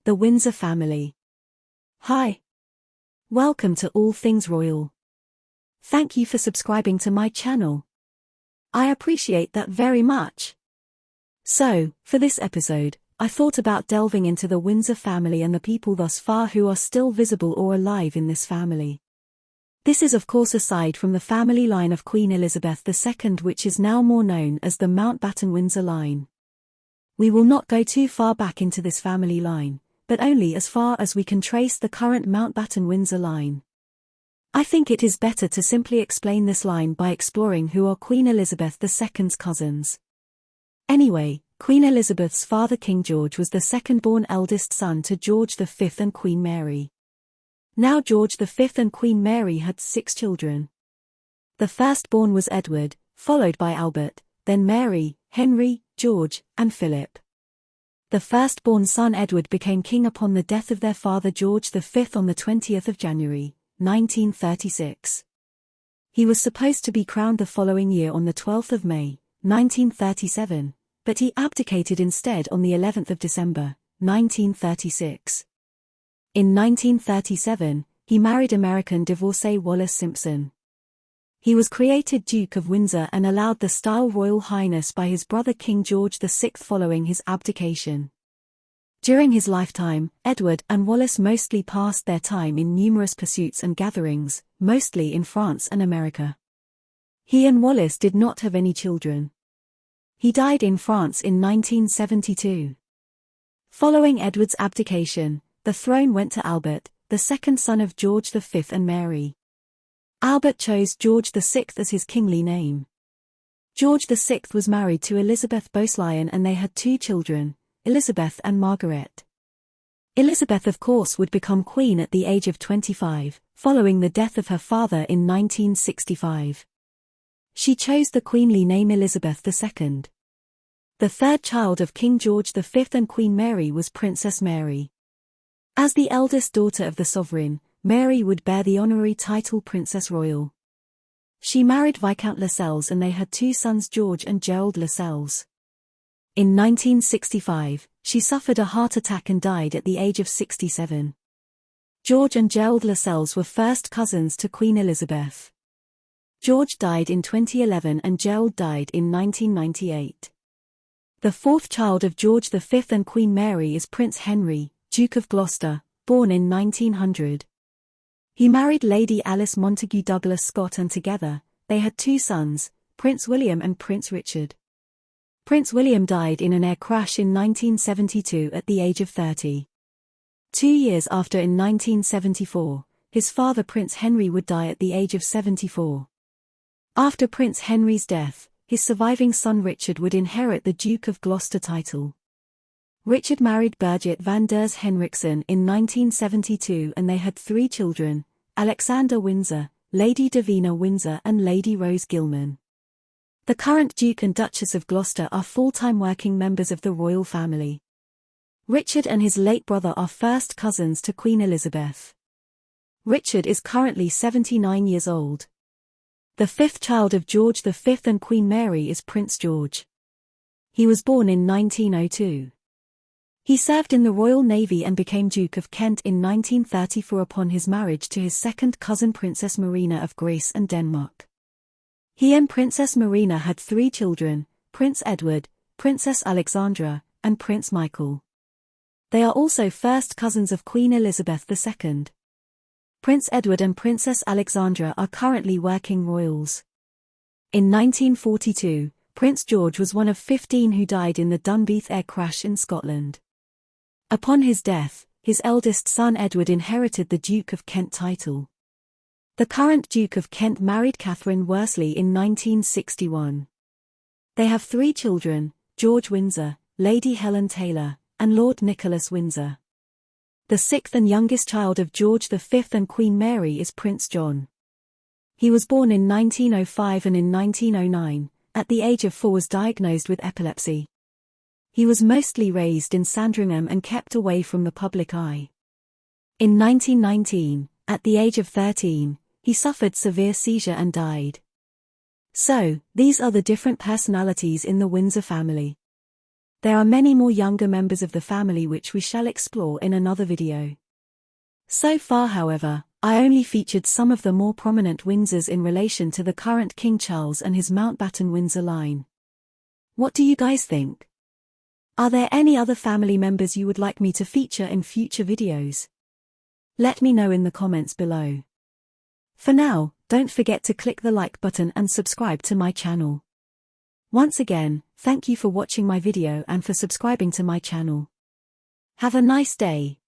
The Windsor Family. Hi. Welcome to All Things Royal. Thank you for subscribing to my channel. I appreciate that very much. So, for this episode, I thought about delving into the Windsor family and the people thus far who are still visible or alive in this family. This is of course aside from the family line of Queen Elizabeth II, which is now more known as the Mountbatten-Windsor line. We will not go too far back into this family line, but only as far as we can trace the current Mountbatten-Windsor line. I think it is better to simply explain this line by exploring who are Queen Elizabeth II's cousins. Anyway, Queen Elizabeth's father King George was the second-born eldest son to George V and Queen Mary. Now George V and Queen Mary had 6 children. The firstborn was Edward, followed by Albert, then Mary, Henry, George, and Philip. The firstborn son Edward became king upon the death of their father George V on the 20th of January, 1936. He was supposed to be crowned the following year on the 12th of May, 1937, but he abdicated instead on the 11th of December, 1936. In 1937, he married American divorcee Wallis Simpson. He was created Duke of Windsor and allowed the style Royal Highness by his brother King George VI following his abdication. During his lifetime, Edward and Wallis mostly passed their time in numerous pursuits and gatherings, mostly in France and America. He and Wallis did not have any children. He died in France in 1972. Following Edward's abdication, the throne went to Albert, the second son of George V and Mary. Albert chose George VI as his kingly name. George VI was married to Elizabeth Beausoleil and they had 2 children, Elizabeth and Margaret. Elizabeth of course would become queen at the age of 25, following the death of her father in 1965. She chose the queenly name Elizabeth II. The third child of King George V and Queen Mary was Princess Mary. As the eldest daughter of the sovereign, Mary would bear the honorary title Princess Royal. She married Viscount Lascelles and they had 2 sons George and Gerald Lascelles. In 1965, she suffered a heart attack and died at the age of 67. George and Gerald Lascelles were first cousins to Queen Elizabeth. George died in 2011 and Gerald died in 1998. The 4th child of George V and Queen Mary is Prince Henry, Duke of Gloucester, born in 1900. He married Lady Alice Montagu Douglas Scott and together, they had 2 sons, Prince William and Prince Richard. Prince William died in an air crash in 1972 at the age of 30. 2 years after in 1974, his father Prince Henry would die at the age of 74. After Prince Henry's death, his surviving son Richard would inherit the Duke of Gloucester title. Richard married Birgit van der Henriksen in 1972 and they had 3 children, Alexander Windsor, Lady Davina Windsor and Lady Rose Gilman. The current Duke and Duchess of Gloucester are full-time working members of the royal family. Richard and his late brother are first cousins to Queen Elizabeth. Richard is currently 79 years old. The 5th child of George V and Queen Mary is Prince George. He was born in 1902. He served in the Royal Navy and became Duke of Kent in 1934 upon his marriage to his second cousin Princess Marina of Greece and Denmark. He and Princess Marina had 3 children, Prince Edward, Princess Alexandra, and Prince Michael. They are also first cousins of Queen Elizabeth II. Prince Edward and Princess Alexandra are currently working royals. In 1942, Prince George was one of 15 who died in the Dunbeath air crash in Scotland. Upon his death, his eldest son Edward inherited the Duke of Kent title. The current Duke of Kent married Catherine Worsley in 1961. They have 3 children, George Windsor, Lady Helen Taylor, and Lord Nicholas Windsor. The 6th and youngest child of George V and Queen Mary is Prince John. He was born in 1905 and in 1909, at the age of 4 was diagnosed with epilepsy. He was mostly raised in Sandringham and kept away from the public eye. In 1919, at the age of 13, he suffered severe seizure and died. So, these are the different personalities in the Windsor family. There are many more younger members of the family which we shall explore in another video. So far, however, I only featured some of the more prominent Windsors in relation to the current King Charles and his Mountbatten Windsor line. What do you guys think? Are there any other family members you would like me to feature in future videos? Let me know in the comments below. For now, don't forget to click the like button and subscribe to my channel. Once again, thank you for watching my video and for subscribing to my channel. Have a nice day.